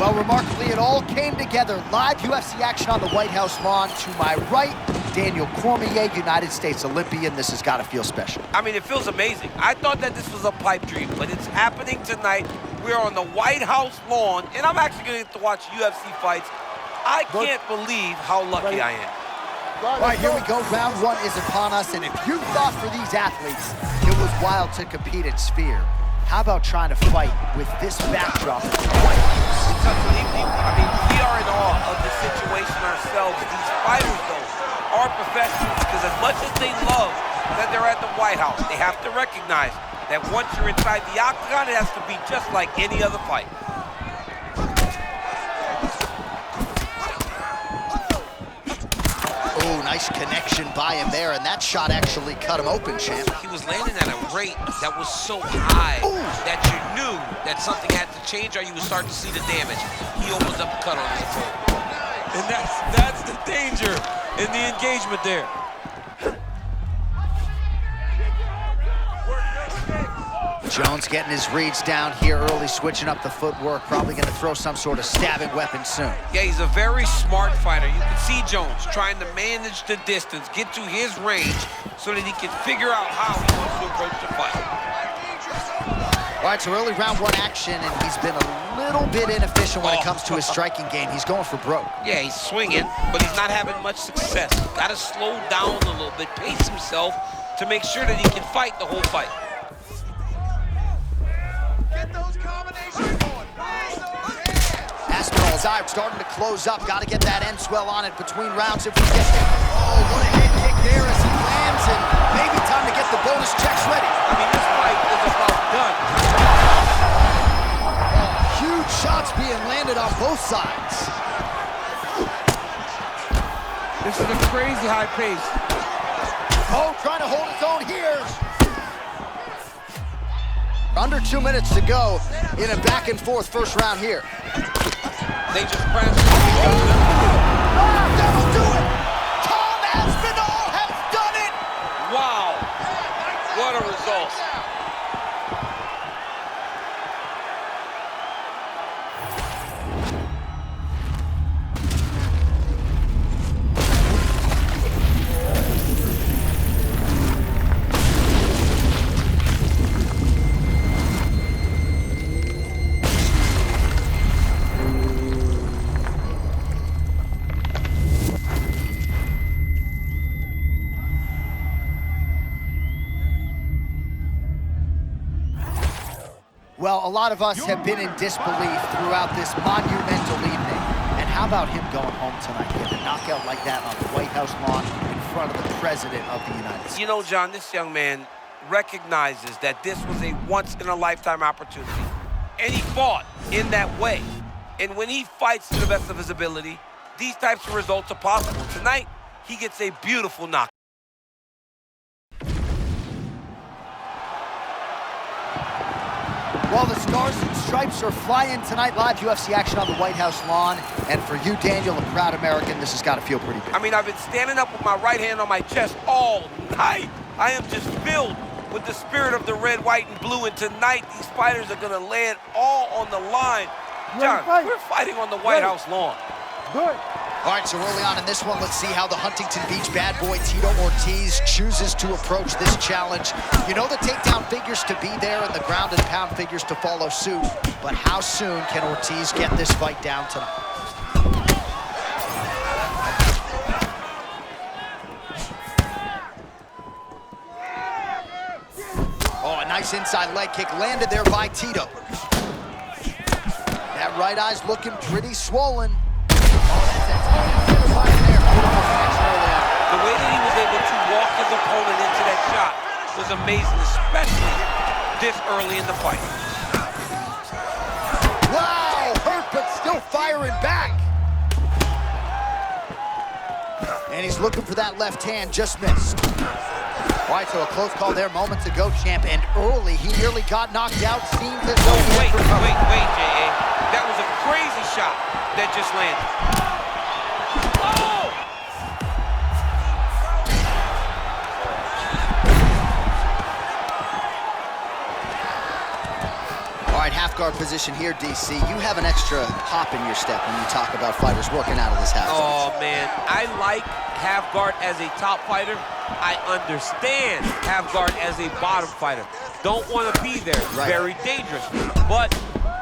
Well, remarkably, it all came together. Live UFC action on the White House lawn. To my right, Daniel Cormier, United States Olympian. This has got to feel special. I mean, it feels amazing. I thought that this was a pipe dream, but it's happening tonight. We're on the White House lawn, and I'm actually going to get to watch UFC fights. I can't believe how lucky I am. All right, here we go. Round one is upon us, and if you thought for these athletes it was wild to compete at Sphere, how about trying to fight with this backdrop at the White House? I mean, we are in awe of the situation ourselves. These fighters, though, are professionals, because as much as they love that they're at the White House, they have to recognize that once you're inside the octagon, it has to be just like any other fight. Oh, nice connection by him there, and that shot actually cut him open, champ. He was landing at a rate that was so high that you knew that something had to change or you would start to see the damage. He opens up a cut on his opponent. And that's the danger in the engagement there. Jones getting his reads down here early, switching up the footwork, probably going to throw some sort of stabbing weapon soon. Yeah, he's a very smart fighter. You can see Jones trying to manage the distance, get to his range so that he can figure out how he wants to approach the fight. All right, so early round one action, and he's been a little bit inefficient when it comes to his striking game. He's going for broke. Yeah, he's swinging, but he's not having much success. Got to slow down a little bit, pace himself to make sure that he can fight the whole fight. Aspinall's eye starting to close up. Got to get that end swell on it between rounds if we get there. Oh, what a head kick there as he lands, and maybe time to get the bonus checks ready. I mean, this fight is about done. Huge shots being landed on both sides. This is a crazy high pace. Oh, trying to hold his own here. Under 2 minutes to go in a back-and-forth first round here. They just pressed. That'll do it! Tom Aspinall has done it! Wow, what a result. Well, a lot of us have been in disbelief throughout this monumental evening. And how about him going home tonight, getting a knockout like that on the White House lawn in front of the President of the United States? You know, John, this young man recognizes that this was a once-in-a-lifetime opportunity. And he fought in that way. And when he fights to the best of his ability, these types of results are possible. Tonight, he gets a beautiful knockout. Well, the stars and stripes are flying tonight. Live UFC action on the White House lawn. And for you, Daniel, a proud American, this has got to feel pretty big. I mean, I've been standing up with my right hand on my chest all night. I am just filled with the spirit of the red, white, and blue. And tonight, these fighters are going to lay it all on the line. John, we're fighting on the White House lawn. Good. All right, so early on in this one, let's see how the Huntington Beach bad boy Tito Ortiz chooses to approach this challenge. You know the takedown figures to be there and the ground and pound figures to follow suit, but how soon can Ortiz get this fight down tonight? Oh, a nice inside leg kick landed there by Tito. That right eye's looking pretty swollen. The way that he was able to walk his opponent into that shot was amazing, especially this early in the fight. Wow, hurt but still firing back. And he's looking for that left hand, just missed. All right, so a close call there moments ago, champ, and early he nearly got knocked out. Seems as though wait, J.A. That was a crazy shot that just landed. right, half guard position here, DC. You have an extra hop in your step when you talk about fighters working out of this half guard. Oh, man, I like half guard as a top fighter. I understand half guard as a bottom fighter. Don't want to be there. Right. Very dangerous. But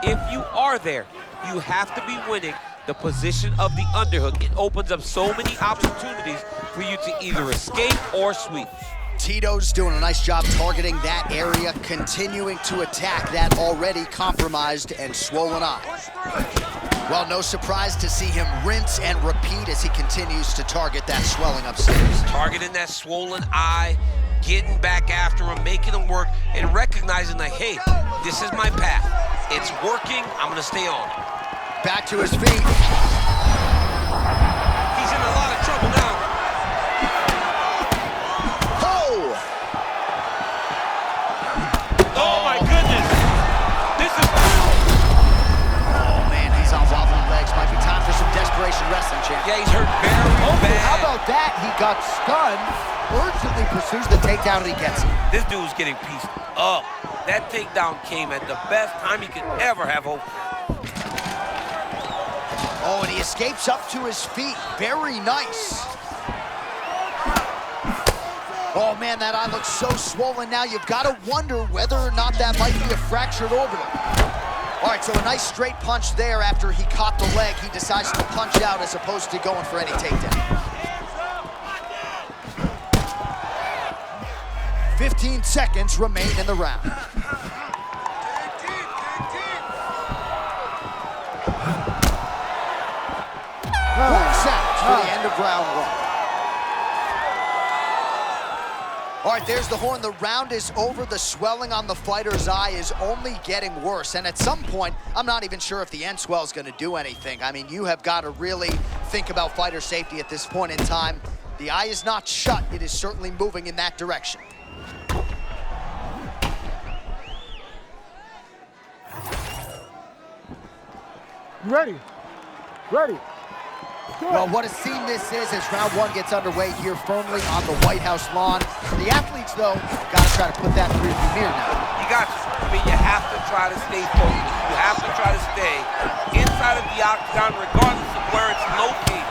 if you are there, you have to be winning the position of the underhook. It opens up so many opportunities for you to either escape or sweep. Tito's doing a nice job targeting that area, continuing to attack that already compromised and swollen eye. Well, no surprise to see him rinse and repeat as he continues to target that swelling upstairs. Targeting that swollen eye, getting back after him, making him work, and recognizing that, hey, this is my path. It's working, I'm gonna stay on it. Back to his feet. He's in a lot of trouble now. Oh! Oh my goodness. This is... Oh man, he's on wobbling legs. Might be time for some desperation wrestling, champ. Yeah, he's hurt very bad. How about that? He got stunned, urgently pursues the takedown, and he gets it. This dude's getting pieced up. That takedown came at the best time he could ever have hoped for. Oh, and he escapes up to his feet. Very nice. Oh, man, that eye looks so swollen now. You've got to wonder whether or not that might be a fractured orbital. All right, so a nice straight punch there after he caught the leg. He decides to punch out as opposed to going for any takedown. 15 seconds remain in the round. Sounds for the end of round one. All right, there's the horn. The round is over. The swelling on the fighter's eye is only getting worse. And at some point, I'm not even sure if the end swell is going to do anything. I mean, you have got to really think about fighter safety at this point in time. The eye is not shut. It is certainly moving in that direction. Ready. Ready. Well, what a scene this is as round one gets underway here firmly on the White House lawn. The athletes, though, got to try to put that through the mirror now. You got to. I mean, you have to try to stay focused. You have to try to stay inside of the octagon regardless of where it's located.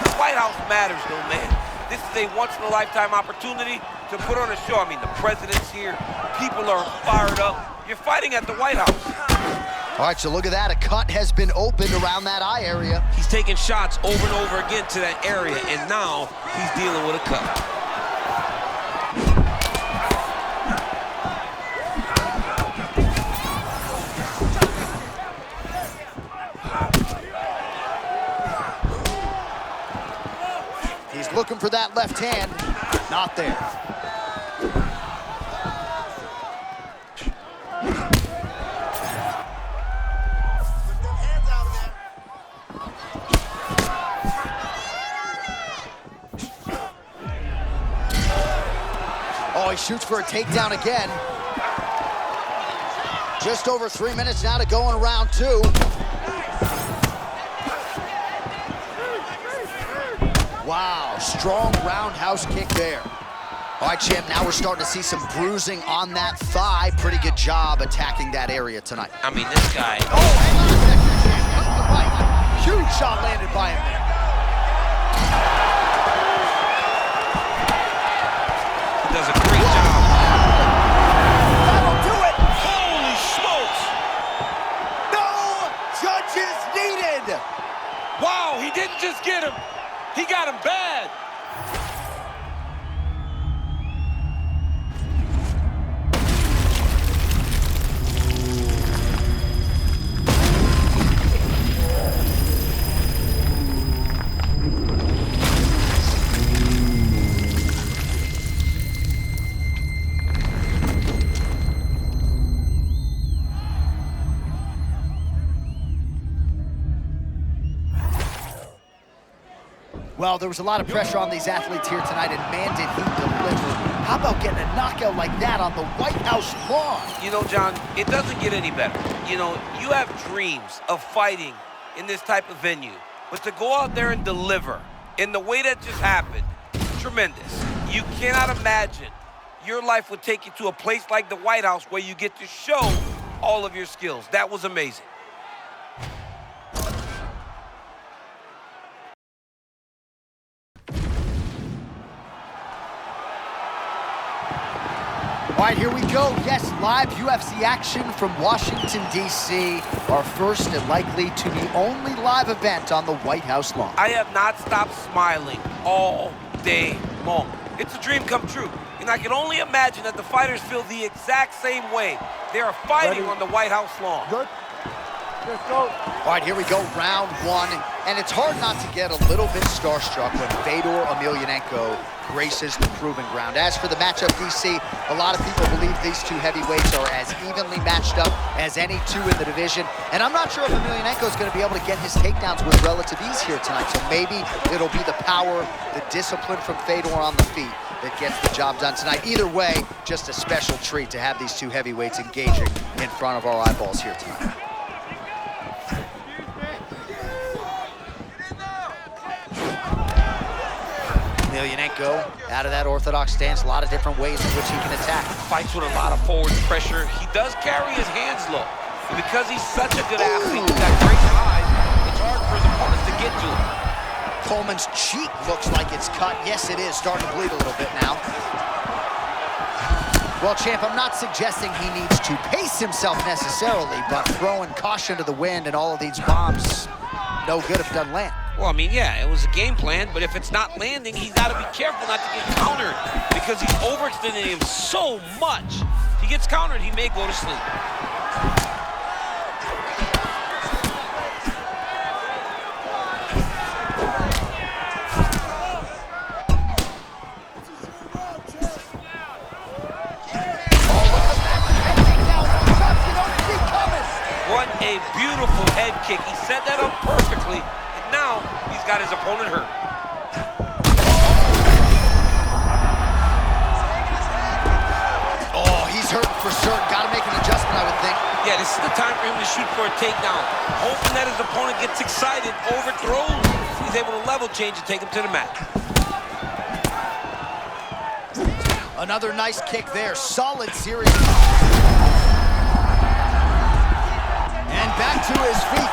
The White House matters, though, man. This is a once-in-a-lifetime opportunity to put on a show. I mean, the president's here. People are fired up. You're fighting at the White House. All right, so look at that. A cut has been opened around that eye area. He's taking shots over and over again to that area, and now he's dealing with a cut. He's looking for that left hand. Not there. Oh, he shoots for a takedown again. Just over 3 minutes now to go in round two. Wow, strong roundhouse kick there. All right, champ, now we're starting to see some bruising on that thigh. Pretty good job attacking that area tonight. I mean, this guy... Oh, hang on a second, champ. Cut the right. Huge shot landed by him there. Does a great job. That'll do it. Holy smokes! No judges needed. Wow, he didn't just get him. He got him bad. Well, there was a lot of pressure on these athletes here tonight, and man, did he deliver. How about getting a knockout like that on the White House lawn? You know, John, it doesn't get any better. You know, you have dreams of fighting in this type of venue, but to go out there and deliver in the way that just happened, tremendous. You cannot imagine your life would take you to a place like the White House where you get to show all of your skills. That was amazing. All right, here we go. Yes, live UFC action from Washington, D.C. Our first and likely to be only live event on the White House lawn. I have not stopped smiling all day long. It's a dream come true. And I can only imagine that the fighters feel the exact same way. They are fighting on the White House lawn. Good. Let's go. All right, here we go, round one. And it's hard not to get a little bit starstruck when Fedor Emelianenko graces the proving ground. As for the matchup, DC, a lot of people believe these two heavyweights are as evenly matched up as any two in the division. And I'm not sure if Emelianenko is going to be able to get his takedowns with relative ease here tonight. So maybe it'll be the power, the discipline from Fedor on the feet that gets the job done tonight. Either way, just a special treat to have these two heavyweights engaging in front of our eyeballs here tonight. Emelianenko out of that orthodox stance, a lot of different ways in which he can attack. Fights with a lot of forward pressure. He does carry his hands low. And because he's such a good athlete, he's got great eyes, it's hard for his opponents to get to him. Coleman's cheek looks like it's cut. Yes, it is. Starting to bleed a little bit now. Well, champ, I'm not suggesting he needs to pace himself necessarily, but throwing caution to the wind and all of these bombs, no good if it doesn't land. Well, I mean, yeah, it was a game plan, but if it's not landing, he's got to be careful not to get countered because he's overextending him so much. If he gets countered, he may go to sleep. What a beautiful head kick. He set that up perfectly. Now, he's got his opponent hurt. Oh, he's hurt for certain. Got to make an adjustment, I would think. Yeah, this is the time for him to shoot for a takedown. Hoping that his opponent gets excited, overthrows. He's able to level change and take him to the mat. Another nice kick there. Solid series. And back to his feet.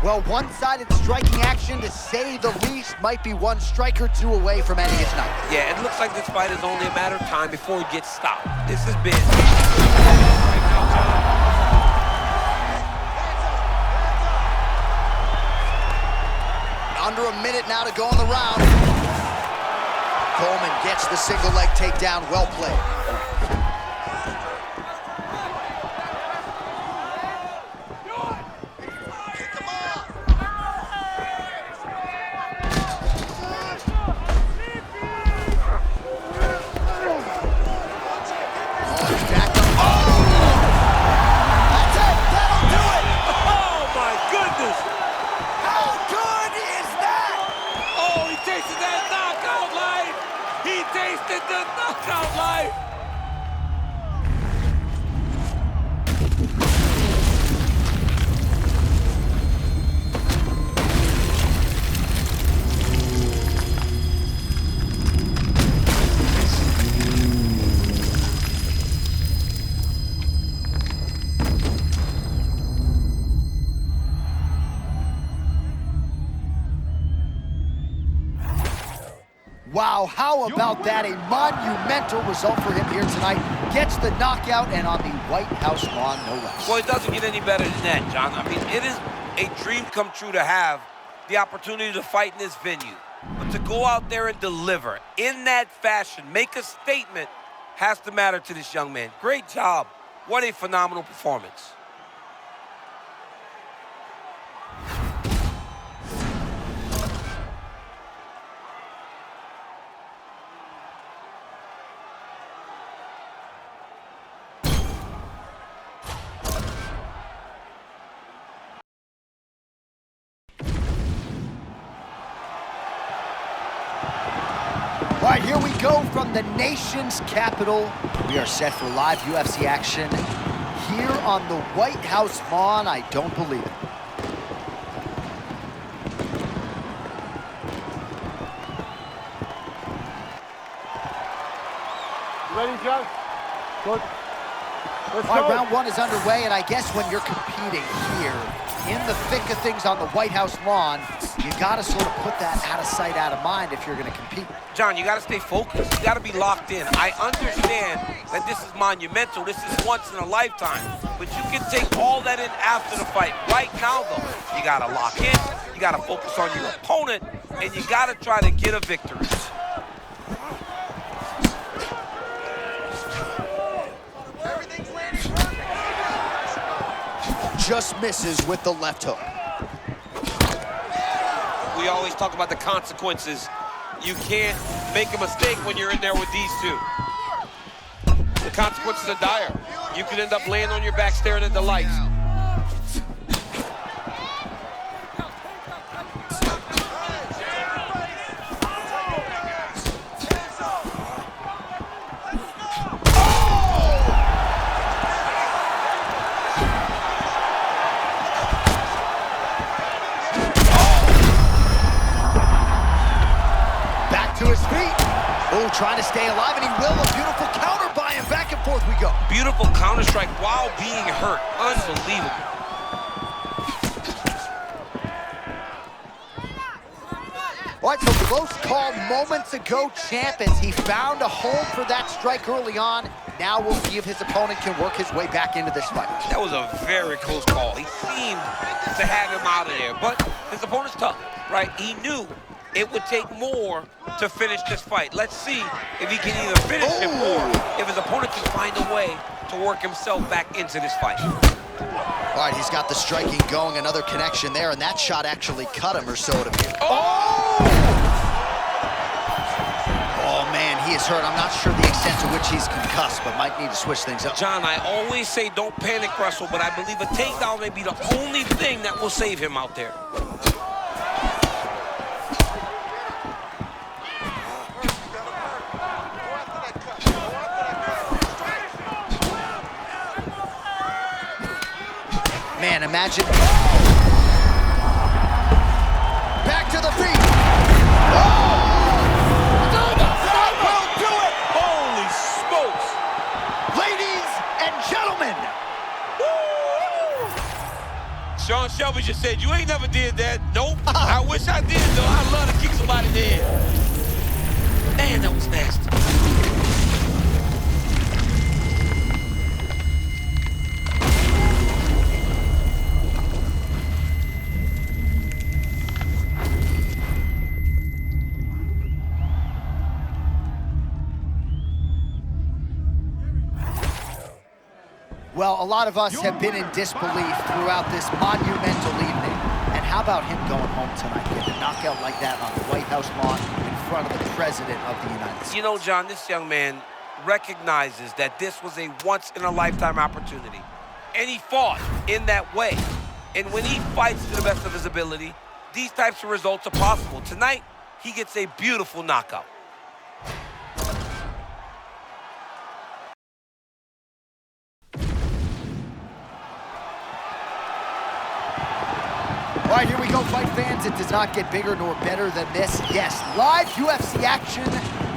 Well, one-sided striking action, to say the least, might be one strike or two away from ending it tonight. Yeah, it looks like this fight is only a matter of time before he gets stopped. This has been... Under a minute now to go in the round. Coleman gets the single leg takedown. Well played. Wow, how about that? A monumental result for him here tonight. Gets the knockout and on the White House lawn, no less. Well, it doesn't get any better than that, John. I mean, it is a dream come true to have the opportunity to fight in this venue. But to go out there and deliver in that fashion, make a statement, has to matter to this young man. Great job. What a phenomenal performance. All right, here we go from the nation's capital. We are set for live UFC action here on the White House lawn. I don't believe it. Ready, John? Good. Let's All right, go. round one is underway, and I guess when you're competing here in the thick of things on the White House lawn, you gotta sort of put that out of sight, out of mind if you're gonna compete. John, you gotta stay focused. You gotta be locked in. I understand that this is monumental. This is once in a lifetime. But you can take all that in after the fight. Right now, though, you gotta lock in. You gotta focus on your opponent, and you gotta try to get a victory. Just misses with the left hook. We always talk about the consequences. You can't make a mistake when you're in there with these two. The consequences are dire. You could end up laying on your back staring at the lights. Trying to stay alive, and he will. A beautiful counter by him. Back and forth we go. Beautiful counter strike while being hurt. Unbelievable. All right, so close call moments ago, champ, as he found a home for that strike early on. Now we'll see if his opponent can work his way back into this fight. That was a very close call. He seemed to have him out of there, but his opponent's tough, right? He knew it would take more to finish this fight. Let's see if he can either finish him or if his opponent can find a way to work himself back into this fight. All right, he's got the striking going, another connection there, and that shot actually cut him, or so it appears. Oh, man, he is hurt. I'm not sure the extent to which he's concussed, but might need to switch things up. John, I always say don't panic wrestle, but I believe a takedown may be the only thing that will save him out there. Man, imagine. Back to the feet. Oh! That will do it! Holy smokes! Ladies and gentlemen. Sean Shelby just said, you ain't never did that. Nope. I wish I did, though. I'd love to kick somebody dead. Man, that was nasty. Well, a lot of us have been in disbelief throughout this monumental evening. And how about him going home tonight, getting a knockout like that on the White House lawn in front of the President of the United States? You know, John, this young man recognizes that this was a once-in-a-lifetime opportunity. And he fought in that way. And when he fights to the best of his ability, these types of results are possible. Tonight, he gets a beautiful knockout. All right, here we go, fight fans. It does not get bigger nor better than this. Yes, live UFC action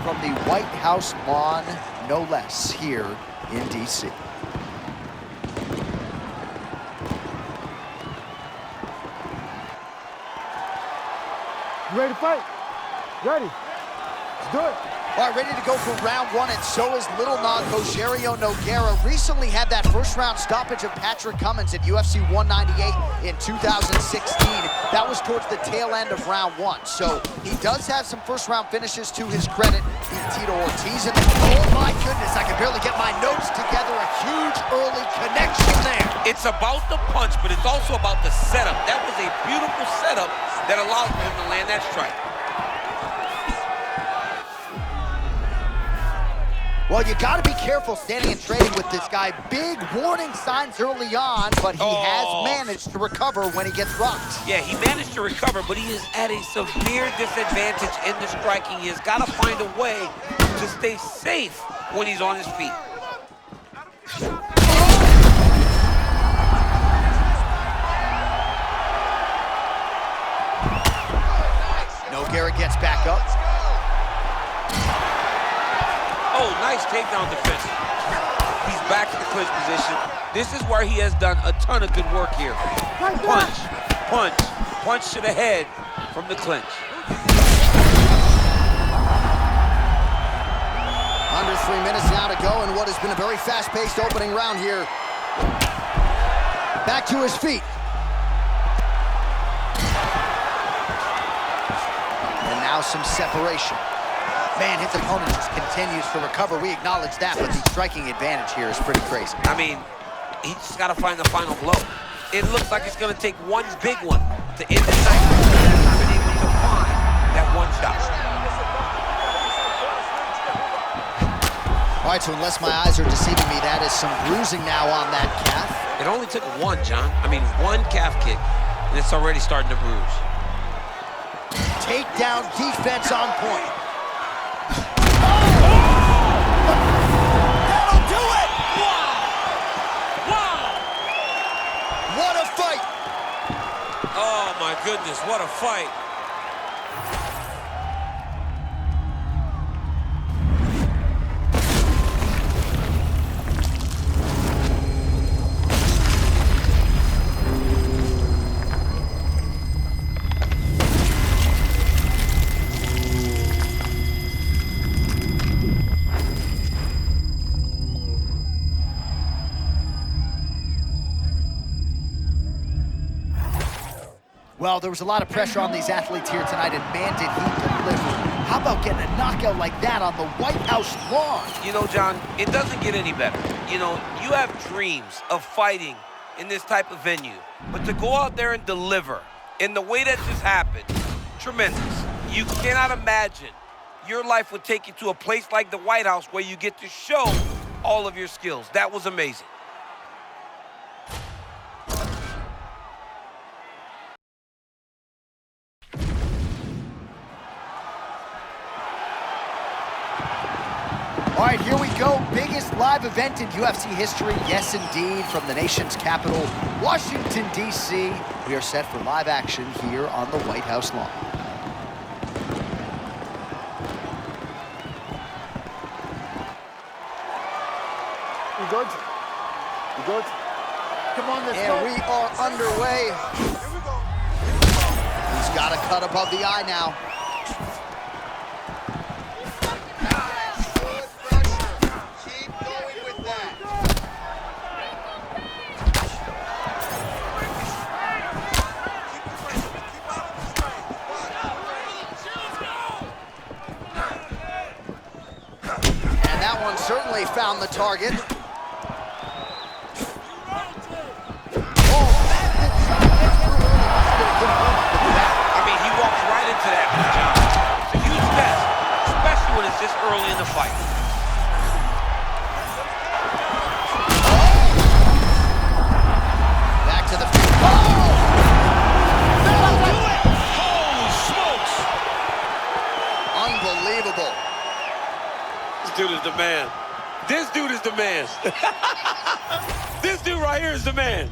from the White House lawn, no less, here in D.C. You ready to fight? Ready. Let's do it. All right, ready to go for round one, and so is Little Nog Rogerio Nogueira. Recently had that first-round stoppage of Patrick Cummins at UFC 198 in 2016. That was towards the tail end of round one. So he does have some first-round finishes to his credit. Beat Tito Ortiz in the... Oh, my goodness, I can barely get my notes together. A huge early connection there. It's about the punch, but it's also about the setup. That was a beautiful setup that allowed him to land that strike. Well, you got to be careful standing and trading with this guy. Big warning signs early on, but he has managed to recover when he gets rocked. Yeah, he managed to recover, but he is at a severe disadvantage in the striking. He has got to find a way to stay safe when he's on his feet. Nogueira gets back up. Oh, nice takedown defense. He's back in the clinch position. This is where he has done a ton of good work here. Punch, punch, punch to the head from the clinch. Under 3 minutes now to go in what has been a very fast-paced opening round here. Back to his feet. And now some separation. Man, his opponent just continues to recover. We acknowledge that, but the striking advantage here is pretty crazy. I mean, he just got to find the final blow. It looks like it's going to take one big one to end the night. He hasn't been able to find that one shot. All right, so unless my eyes are deceiving me, that is some bruising now on that calf. It only took one, John. I mean, one calf kick, and it's already starting to bruise. Takedown defense on point. That'll do it! Wow! Wow! What a fight! Oh, my goodness, what a fight. Well, there was a lot of pressure on these athletes here tonight, and man, did he deliver. How about getting a knockout like that on the White House lawn? You know, John, it doesn't get any better. You know, you have dreams of fighting in this type of venue, but to go out there and deliver in the way that just happened, tremendous. You cannot imagine your life would take you to a place like the White House where you get to show all of your skills. That was amazing. All right, here we go. Biggest live event in UFC history. Yes, indeed, from the nation's capital, Washington, D.C. We are set for live action here on the White House lawn. You good? You good? Come on, let's go. And we are underway. Here we go. He's got a cut above the eye now. Certainly found the target. I mean, he walks right into that, John. It's a huge test, especially when it's this early in the fight. Back to the feet. Oh! That'll do it! Holy smokes! Unbelievable. This dude is the man. This dude is the man. This dude right here is the man.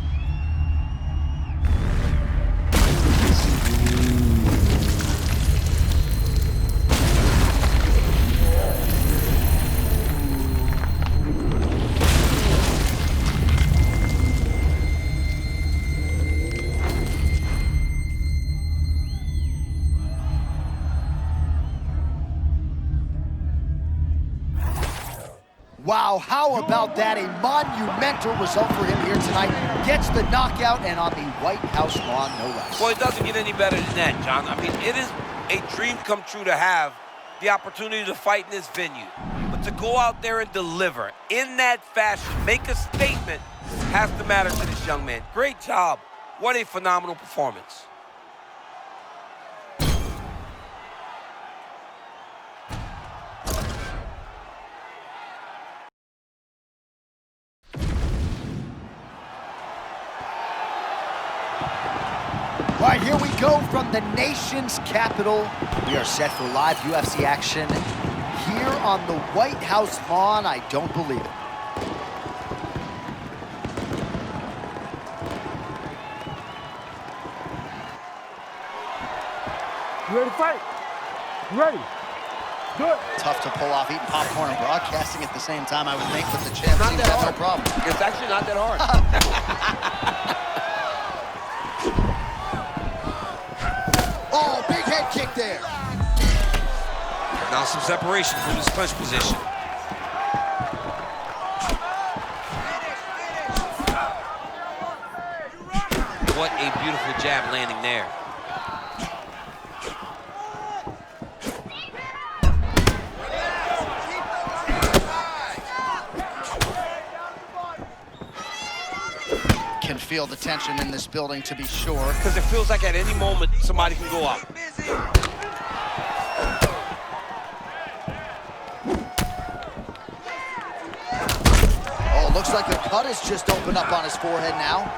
Wow, how about that? A monumental result for him here tonight. Gets the knockout and on the White House lawn, no less. Well, it doesn't get any better than that, John. I mean, it is a dream come true to have the opportunity to fight in this venue. But to go out there and deliver in that fashion, make a statement, has to matter to this young man. Great job. What a phenomenal performance. All right, here we go from the nation's capital. We are set for live UFC action here on the White House lawn. I don't believe it. You ready to fight? You ready? Tough to pull off eating popcorn and broadcasting at the same time, I would think, but the champ seems to have no problem. It's actually not that hard. Oh, big head kick there. Now some separation from his clinch position. What a beautiful jab landing there. Can feel the tension in this building, to be sure. Because it feels like at any moment somebody can go out. Oh, looks like a cut has just opened up on his forehead now.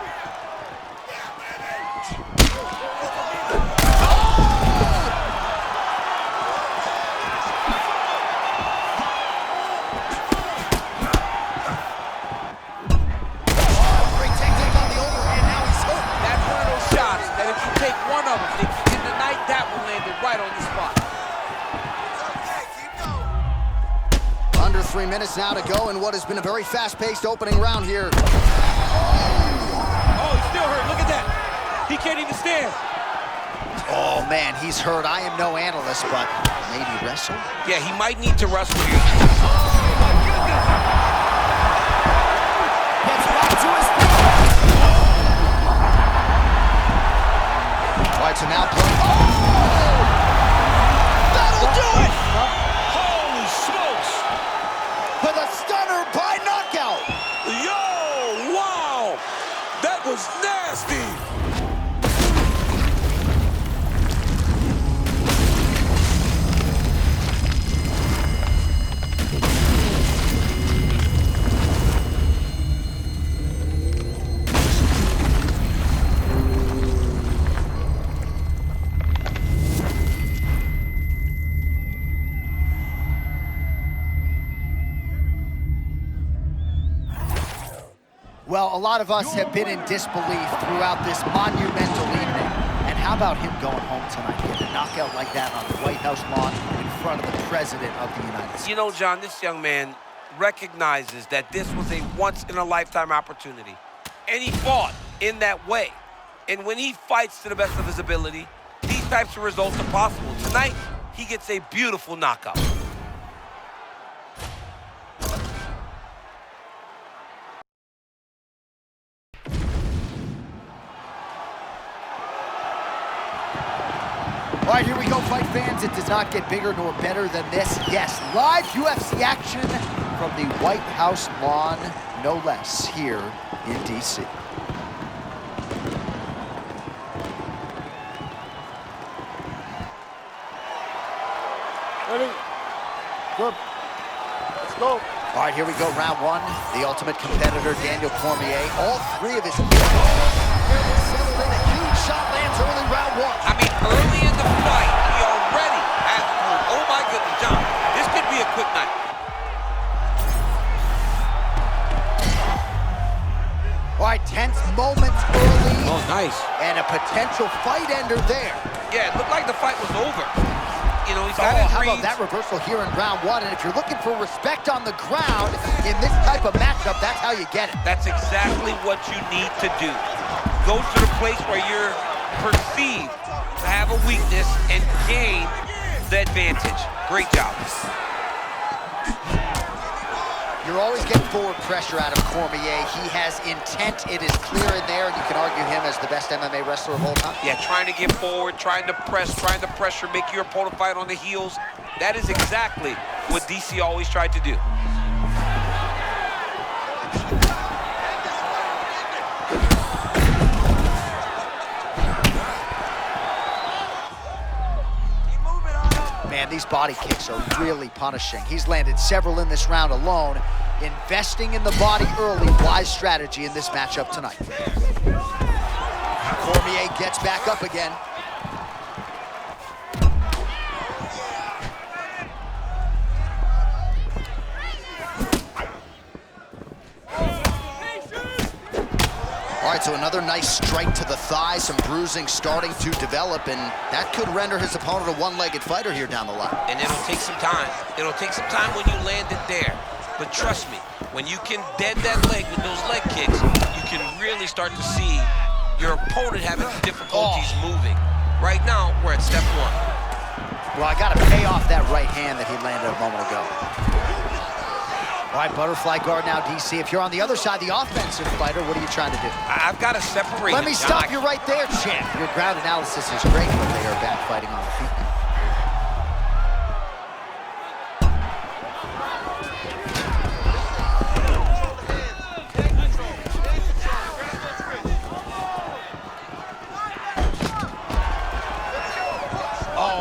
Right on the spot. Under 3 minutes now to go in what has been a very fast-paced opening round here. Oh, he's still hurt. Look at that. He can't even stand. Oh, man, he's hurt. I am no analyst, but maybe wrestle? Yeah, he might need to wrestle here. Gets right to his feet. All right, so now... That'll do it! Holy smokes! With a stunner by knockout! Yo, wow! That was nasty! Well, a lot of us have been in disbelief throughout this monumental evening. And how about him going home tonight, getting a knockout like that on the White House lawn in front of the President of the United States? You know, John, this young man recognizes that this was a once-in-a-lifetime opportunity. And he fought in that way. And when he fights to the best of his ability, these types of results are possible. Tonight, he gets a beautiful knockout. All right, here we go, fight fans. It does not get bigger nor better than this. Yes, live UFC action from the White House lawn, no less, here in D.C. Ready? Good. Let's go. All right, here we go, round one. The ultimate competitor, Daniel Cormier. All three of his settled in. A huge shot lands early round one. I mean, early in the fight, he already has moved. Oh, my goodness, John. This could be a quick night. All right, tense moments early. Oh, nice. And a potential fight ender there. Yeah, it looked like the fight was over. You know, he's got how about that reversal here in round one? And if you're looking for respect on the ground in this type of matchup, that's how you get it. That's exactly what you need to do. Go to the place where you're perceived to have a weakness and gain the advantage. Great job. You're always getting forward pressure out of Cormier. He has intent. It is clear in there, and you can argue him as the best MMA wrestler of all time. Yeah, trying to get forward, trying to pressure, make your opponent fight on the heels. That is exactly what DC always tried to do. Man, these body kicks are really punishing. He's landed several in this round alone. Investing in the body early, wise strategy in this matchup tonight. Cormier gets back up again. All right, right, so another nice strike to the thigh, some bruising starting to develop, and that could render his opponent a one-legged fighter here down the line. And it'll take some time. It'll take some time when you land it there. But trust me, when you can dead that leg with those leg kicks, you can really start to see your opponent having difficulties moving. Right now, we're at step one. Well, I got to pay off that right hand that he landed a moment ago. All right, butterfly guard now, DC. If you're on the other side, the offensive fighter, what are you trying to do? I've got to separate. Let me stop you right there, champ. Your ground analysis is great, but they are back fighting on the feet now.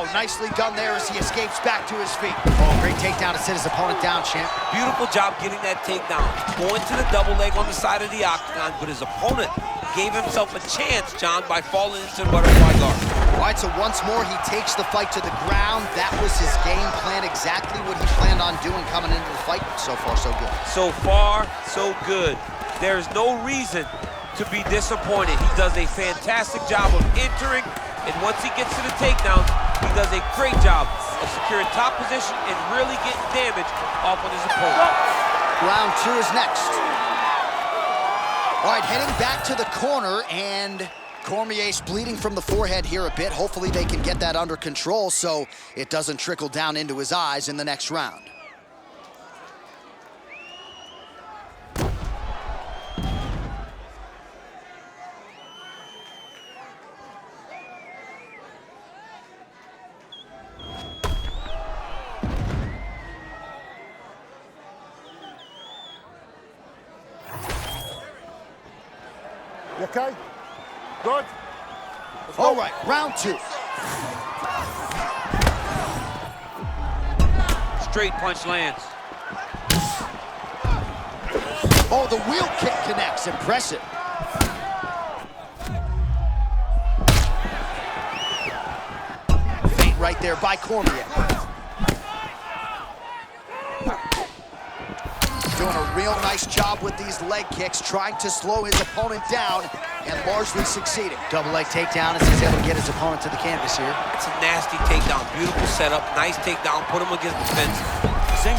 Nicely done there as he escapes back to his feet. Oh, great takedown to sit his opponent down, champ. Beautiful job getting that takedown. Going to the double leg on the side of the octagon, but his opponent gave himself a chance, John, by falling into the butterfly guard. All right, so once more, he takes the fight to the ground. That was his game plan, exactly what he planned on doing coming into the fight. So far, so good. So far, so good. There's no reason to be disappointed. He does a fantastic job of entering, and once he gets to the takedown, he does a great job of securing top position and really getting damage off on his opponent. Round two is next. All right, heading back to the corner, and Cormier's bleeding from the forehead here a bit. Hopefully they can get that under control so it doesn't trickle down into his eyes in the next round. You okay? Good? All right, round two. Straight punch lands. Oh, the wheel kick connects. Impressive. Feint right there by Cormier. Doing a real nice job with these leg kicks, trying to slow his opponent down and largely succeeding. Double leg takedown as he's able to get his opponent to the canvas here. It's a nasty takedown. Beautiful setup. Nice takedown. Put him against the fence.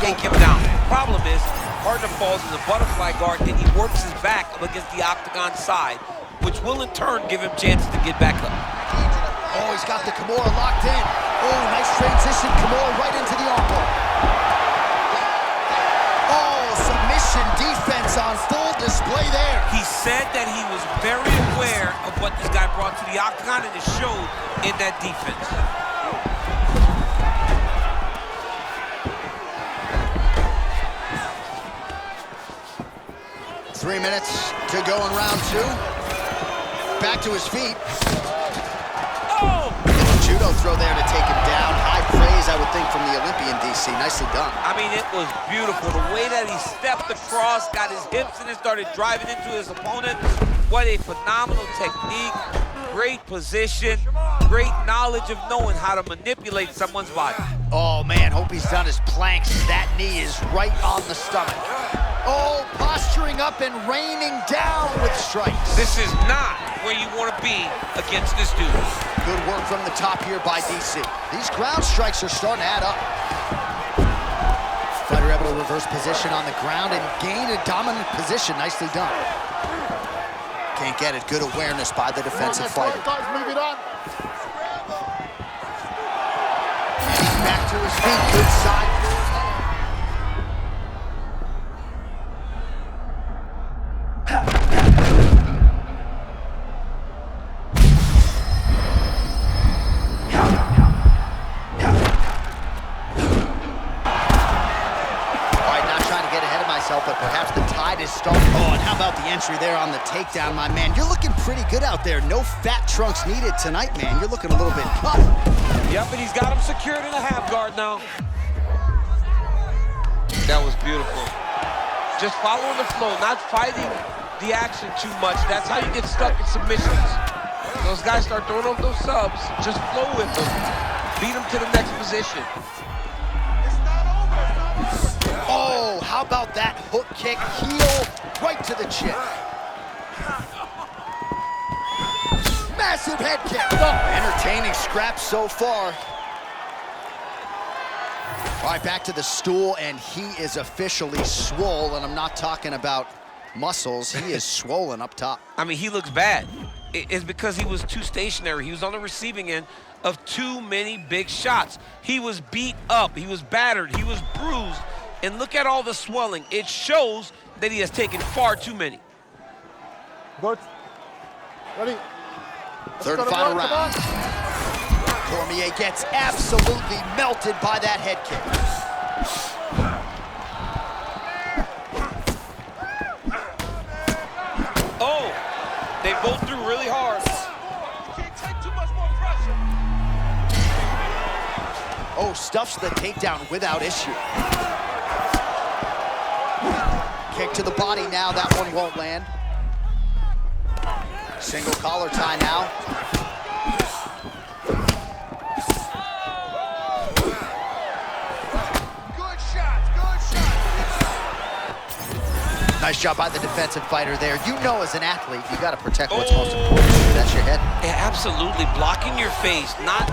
Take him down. Problem is, partner falls in the butterfly guard and he works his back up against the octagon side, which will in turn give him chances to get back up. Oh, he's got the Kimura locked in. Oh, nice transition. Kimura right into the armbar. Defense on full display there. He said that he was very aware of what this guy brought to the octagon, and it showed in that defense. 3 minutes to go in round two. Back to his feet. Oh! Judo throw there to take him down. High praise, I would think, from the Olympian, DC. Nicely done. I mean, it was beautiful. The way that he stepped across, got his hips in and started driving into his opponent. What a phenomenal technique. Great position. Great knowledge of knowing how to manipulate someone's body. Oh, man, hope he's done his planks. That knee is right on the stomach. Oh, posturing up and raining down with strikes. This is not where you want to be against this dude. Good work from the top here by DC. These ground strikes are starting to add up. Fighter able to reverse position on the ground and gain a dominant position. Nicely done. Can't get it. Good awareness by the defensive fighter. Guys, move it on. He's back to his feet. Good side. But perhaps the tide is starting. Oh, and how about the entry there on the takedown, my man? You're looking pretty good out there. No fat trunks needed tonight, man. You're looking a little bit cut. Yep, and he's got him secured in a half guard now. That was beautiful. Just following the flow, not fighting the action too much. That's how you get stuck in submissions. Those guys start throwing over those subs. Just flow with them. Beat them to the next position. Oh, how about that hook kick, heel right to the chin. Massive head kick. Entertaining scrap so far. All right, back to the stool, and he is officially swole, and I'm not talking about muscles. He is swollen up top. I mean, he looks bad. It's because he was too stationary. He was on the receiving end of too many big shots. He was beat up. He was battered. He was bruised. And look at all the swelling. It shows that he has taken far too many. Good. Ready? Third and final round. Cormier gets absolutely melted by that head kick. Oh, they both threw really hard. Oh, stuffs the takedown without issue. Kick to the body now, that one won't land. Single collar tie now. Good shots, good shots. Nice job by the defensive fighter there. You know, as an athlete, you got to protect what's most important. That's your head. Yeah, absolutely. Blocking your face, not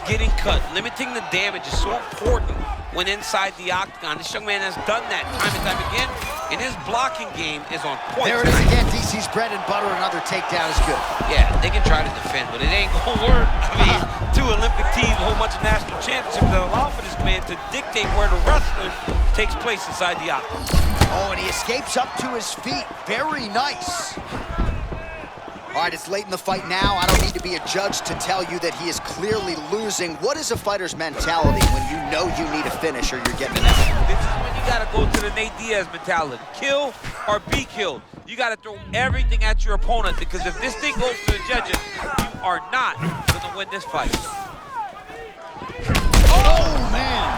getting cut, limiting the damage is so important when inside the octagon. This young man has done that time and time again, and his blocking game is on point. There it is again, DC's bread and butter. Another takedown is good. Yeah, they can try to defend, but it ain't gonna work. I mean, two Olympic teams, a whole bunch of national championships that allow for this man to dictate where the wrestling takes place inside the octagon. Oh, and he escapes up to his feet. Very nice. All right, it's late in the fight now. I don't need to be a judge to tell you that he is clearly losing. What is a fighter's mentality when you know you need a finish or you're getting This is when you gotta go to the Nate Diaz mentality. Kill or be killed. You gotta throw everything at your opponent, because if this thing goes to the judges, you are not gonna win this fight. Oh, man.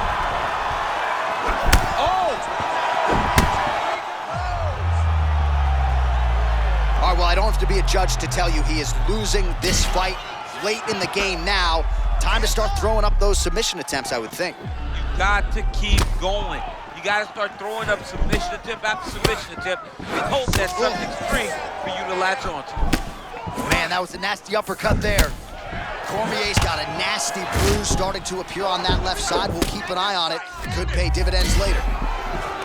All right, well, I don't have to be a judge to tell you he is losing this fight late in the game now. Time to start throwing up those submission attempts, I would think. You got to keep going. You got to start throwing up submission attempt after submission attempt and hope that something's free for you to latch onto. Man, that was a nasty uppercut there. Cormier's got a nasty bruise starting to appear on that left side. We'll keep an eye on it. Could pay dividends later.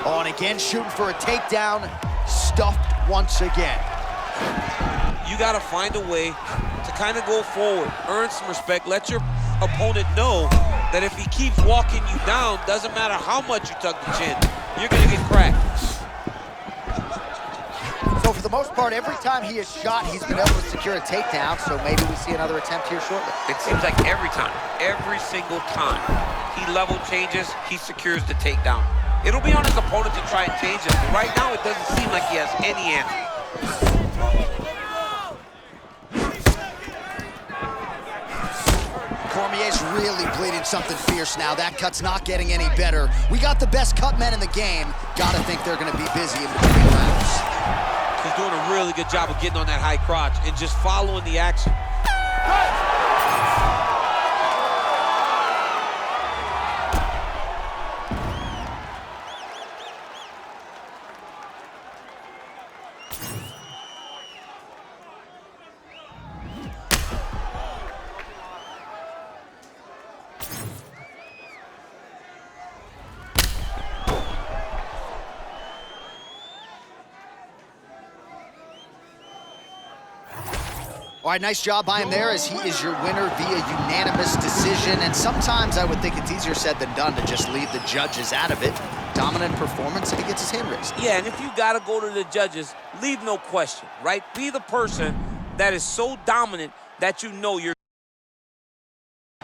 Oh, and again, shooting for a takedown. Stuffed once again. You got to find a way to kind of go forward, earn some respect, let your opponent know that if he keeps walking you down, doesn't matter how much you tuck the chin, you're going to get cracked. So for the most part, every time he is shot, he's been able to secure a takedown, so maybe we see another attempt here shortly. It seems like every time, every single time, he level changes, he secures the takedown. It'll be on his opponent to try and change it, but right now it doesn't seem like he has any answer. Cormier's really bleeding something fierce now. That cut's not getting any better. We got the best cut men in the game. Gotta think they're gonna be busy in between rounds. He's doing a really good job of getting on that high crotch and just following the action. All right, nice job by him there, as he is your winner via unanimous decision. And sometimes I would think it's easier said than done to just leave the judges out of it. Dominant performance, and he gets his hand raised. Yeah, and if you gotta go to the judges, leave no question, right? Be the person that is so dominant that you know you're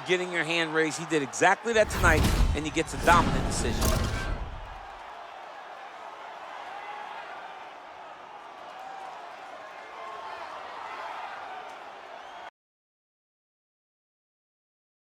getting your hand raised. He did exactly that tonight, and he gets a dominant decision.